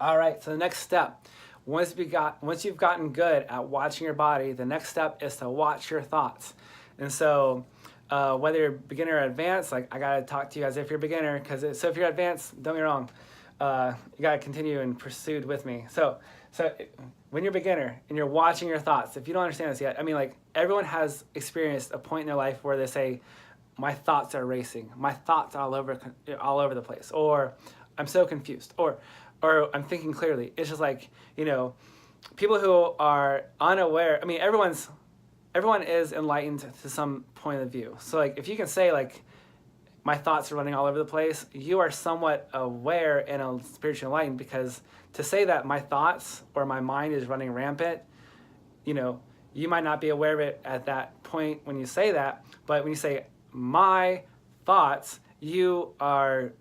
All right, so the next step, once you've gotten good at watching your body, the next step is to watch your thoughts. And so whether you're beginner or advanced, like I gotta talk to you as if you're beginner, because so if you're advanced, don't get me wrong, you gotta continue and pursue with me. So when you're beginner and you're watching your thoughts, if you don't understand this yet, I mean, like everyone has experienced a point in their life where they say, my thoughts are racing, my thoughts are all over the place, or I'm so confused, or I'm thinking clearly. It's just like, people who are unaware, I mean, everyone is enlightened to some point of view. So like if you can say like my thoughts are running all over the place, you are somewhat aware and spiritually enlightened, because to say that my thoughts or my mind is running rampant, you might not be aware of it at that point when you say that, but when you say my thoughts, you are,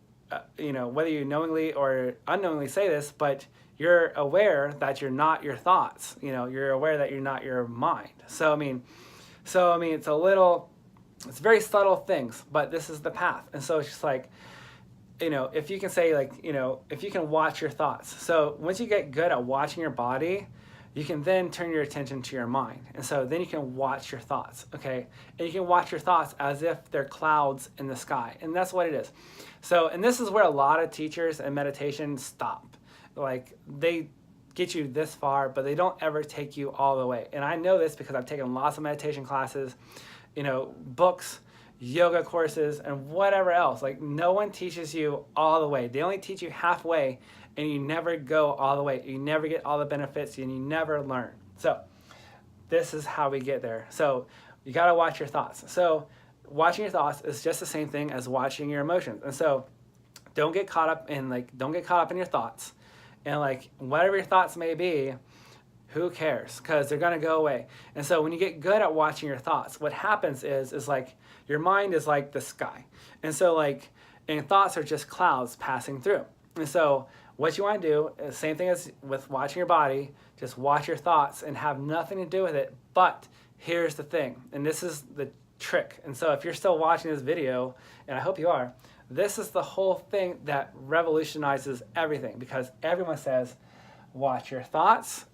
whether you knowingly or unknowingly say this, but you're aware that you're not your thoughts. You're aware that you're not your mind. So I mean, it's very subtle things, but this is the path. And so it's just like, if you can say like, if you can watch your thoughts. So once you get good at watching your body, you can then turn your attention to your mind. And so then you can watch your thoughts, okay? And you can watch your thoughts as if they're clouds in the sky. And that's what it is. So, and this is where a lot of teachers and meditation stop. Like they get you this far, but they don't ever take you all the way. And I know this because I've taken lots of meditation classes, books, yoga courses, and whatever else. Like no one teaches you all the way. They only teach you halfway, and you never go all the way. You never get all the benefits, and you never learn. So this is how we get there. So you got to watch your thoughts. So watching your thoughts is just the same thing as watching your emotions. And so don't get caught up in your thoughts. And like whatever your thoughts may be, who cares? Because they're going to go away. And so when you get good at watching your thoughts, what happens is like your mind is like the sky. And so and thoughts are just clouds passing through. And so what you want to do is the same thing as with watching your body, just watch your thoughts and have nothing to do with it. But here's the thing, and this is the trick. And so if you're still watching this video, and I hope you are, this is the whole thing that revolutionizes everything, because everyone says, watch your thoughts,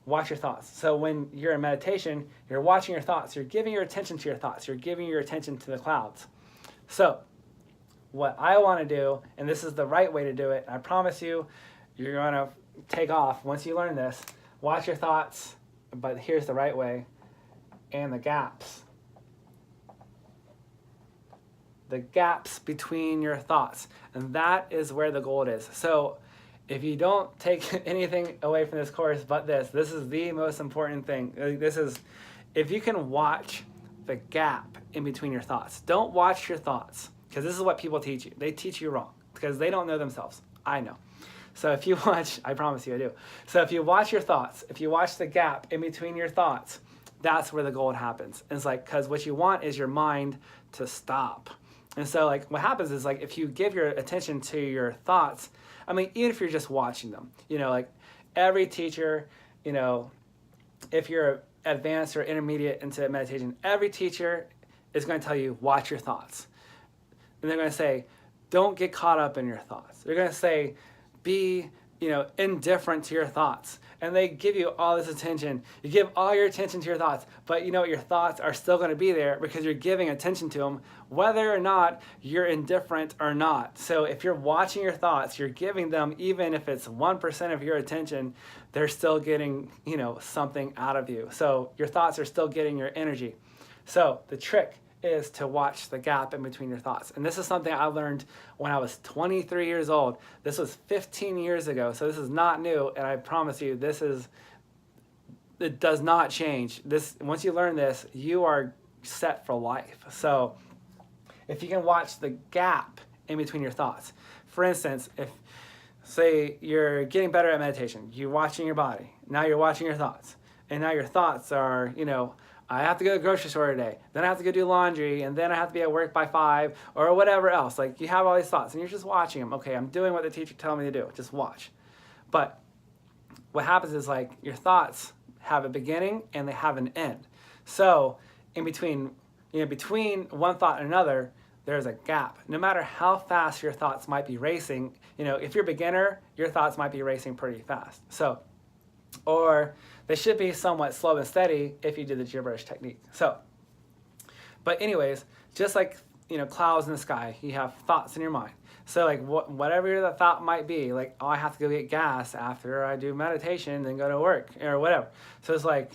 watch your thoughts. So when you're in meditation, you're watching your thoughts, you're giving your attention to your thoughts, you're giving your attention to the clouds. So what I want to do, and this is the right way to do it, and I promise you, you're going to take off once you learn this. Watch your thoughts, but here's the right way, and the gaps. The gaps between your thoughts. And that is where the gold is. So if you don't take anything away from this course but this is the most important thing. If you can watch the gap in between your thoughts. Don't watch your thoughts, because this is what people teach you. They teach you wrong because they don't know themselves. I know. So if you watch, I promise you I do. So if you watch your thoughts, if you watch the gap in between your thoughts, that's where the gold happens. And it's like, because what you want is your mind to stop. And so like what happens is like if you give your attention to your thoughts, I mean, even if you're just watching them, like every teacher, if you're advanced or intermediate into meditation, every teacher is going to tell you, watch your thoughts. And they're going to say, don't get caught up in your thoughts. They're going to say, be, indifferent to your thoughts. And they give you all this attention. You give all your attention to your thoughts, but your thoughts are still going to be there because you're giving attention to them, whether or not you're indifferent or not. So if you're watching your thoughts, you're giving them, even if it's 1% of your attention, they're still getting, something out of you. So your thoughts are still getting your energy. So the trick is to watch the gap in between your thoughts. And this is something I learned when I was 23 years old. This was 15 years ago, so this is not new, and I promise you, it does not change. Once you learn this, you are set for life. So if you can watch the gap in between your thoughts. For instance, if, say, you're getting better at meditation, you're watching your body, now you're watching your thoughts, and now your thoughts are, I have to go to the grocery store today, then I have to go do laundry, and then I have to be at work by 5, or whatever else. Like, you have all these thoughts, and you're just watching them. Okay, I'm doing what the teacher told me to do. Just watch. But what happens is, like, your thoughts have a beginning, and they have an end. So, in between, between one thought and another, there's a gap. No matter how fast your thoughts might be racing, if you're a beginner, your thoughts might be racing pretty fast. So, or they should be somewhat slow and steady if you do the gibberish technique. So, but anyways, just like, clouds in the sky, you have thoughts in your mind. So like whatever the thought might be, like, oh, I have to go get gas after I do meditation and go to work or whatever. So it's like,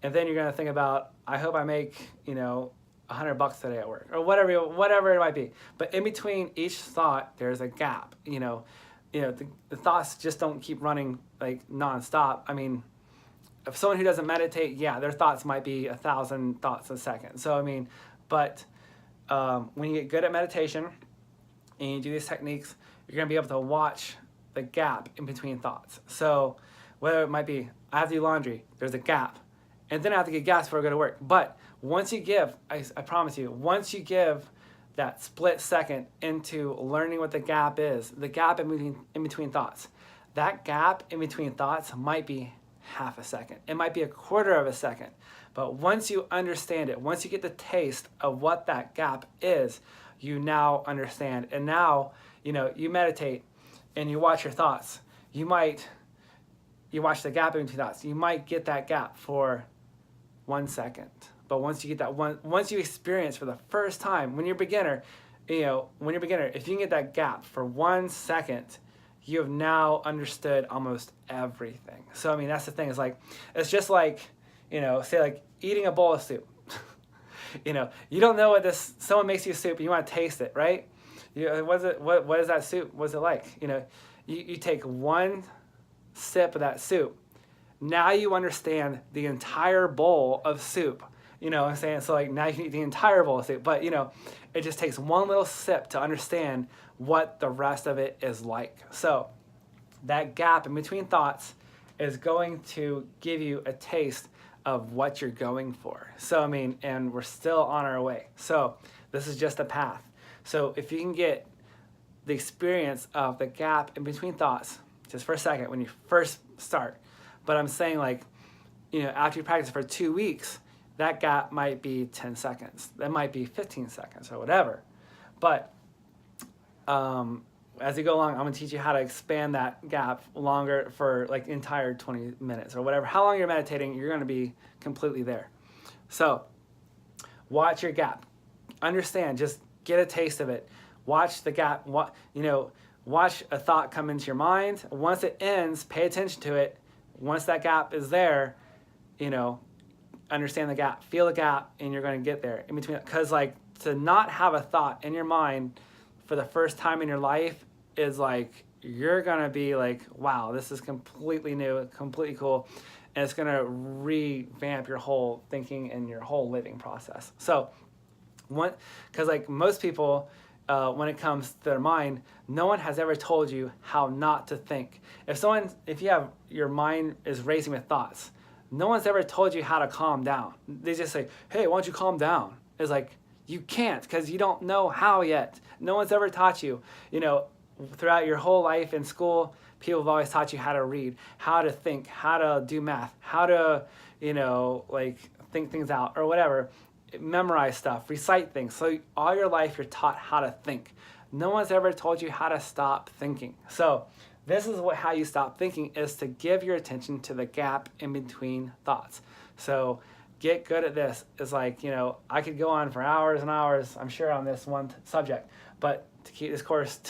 and then you're going to think about, I hope I make, $100 today at work or whatever it might be. But in between each thought, there's a gap, the thoughts just don't keep running like nonstop. I mean, if someone who doesn't meditate, yeah, their thoughts might be 1,000 thoughts a second. So, I mean, but when you get good at meditation and you do these techniques, you're going to be able to watch the gap in between thoughts. So whether it might be, I have to do laundry, there's a gap, and then I have to get gas before I go to work. But once you give, I promise you, once you give that split second into learning what the gap is, the gap in between thoughts, that gap in between thoughts might be half a second. It might be a quarter of a second. But once you understand it, once you get the taste of what that gap is, you now understand. And now, you meditate and you watch your thoughts. You watch the gap in between thoughts. You might get that gap for 1 second. But once you get that once you experience for the first time, when you're a beginner, if you can get that gap for 1 second, you have now understood almost everything. So, I mean, that's the thing. It's just like, say like eating a bowl of soup. You don't know someone makes you soup and you want to taste it, right? What is that soup? What's it like? You take one sip of that soup. Now you understand the entire bowl of soup. You know what I'm saying? So like now you can eat the entire bowl of soup, but it just takes one little sip to understand what the rest of it is like. So that gap in between thoughts is going to give you a taste of what you're going for. So, I mean, and we're still on our way. So this is just a path. So if you can get the experience of the gap in between thoughts, just for a second, when you first start, but I'm saying like, after you practice for 2 weeks, that gap might be 10 seconds. That might be 15 seconds or whatever. But as you go along, I'm going to teach you how to expand that gap longer for like entire 20 minutes or whatever. How long you're meditating, you're going to be completely there. So watch your gap. Understand, just get a taste of it. Watch the gap. Watch a thought come into your mind. Once it ends, pay attention to it. Once that gap is there, understand the gap, feel the gap, and you're going to get there in between. Because like to not have a thought in your mind for the first time in your life is like, you're going to be like, wow, this is completely new, completely cool. And it's going to revamp your whole thinking and your whole living process. So because like most people, when it comes to their mind, no one has ever told you how not to think. If your mind is racing with thoughts, no one's ever told you how to calm down. They just say, hey, why don't you calm down? It's like, you can't because you don't know how yet. No one's ever taught you. Throughout your whole life in school, people have always taught you how to read, how to think, how to do math, how to, think things out or whatever, memorize stuff, recite things. So all your life you're taught how to think. No one's ever told you how to stop thinking. So this is how you stop thinking, is to give your attention to the gap in between thoughts. So get good at this. It's like, I could go on for hours and hours, I'm sure, on this one subject, but to keep this course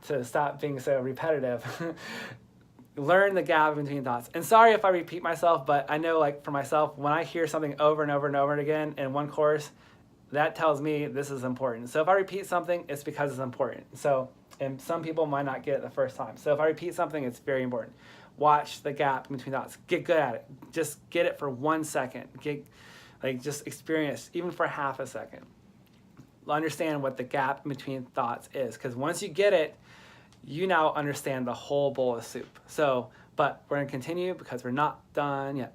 to stop being so repetitive, learn the gap between thoughts. And sorry if I repeat myself, but I know like for myself, when I hear something over and over and over again in one course, that tells me this is important. So if I repeat something, it's because it's important. So, and some people might not get it the first time. So if I repeat something, it's very important. Watch the gap in between thoughts. Get good at it. Just get it for 1 second. Just experience, even for half a second. Understand what the gap in between thoughts is. Because once you get it, you now understand the whole bowl of soup. So, but we're going to continue because we're not done yet.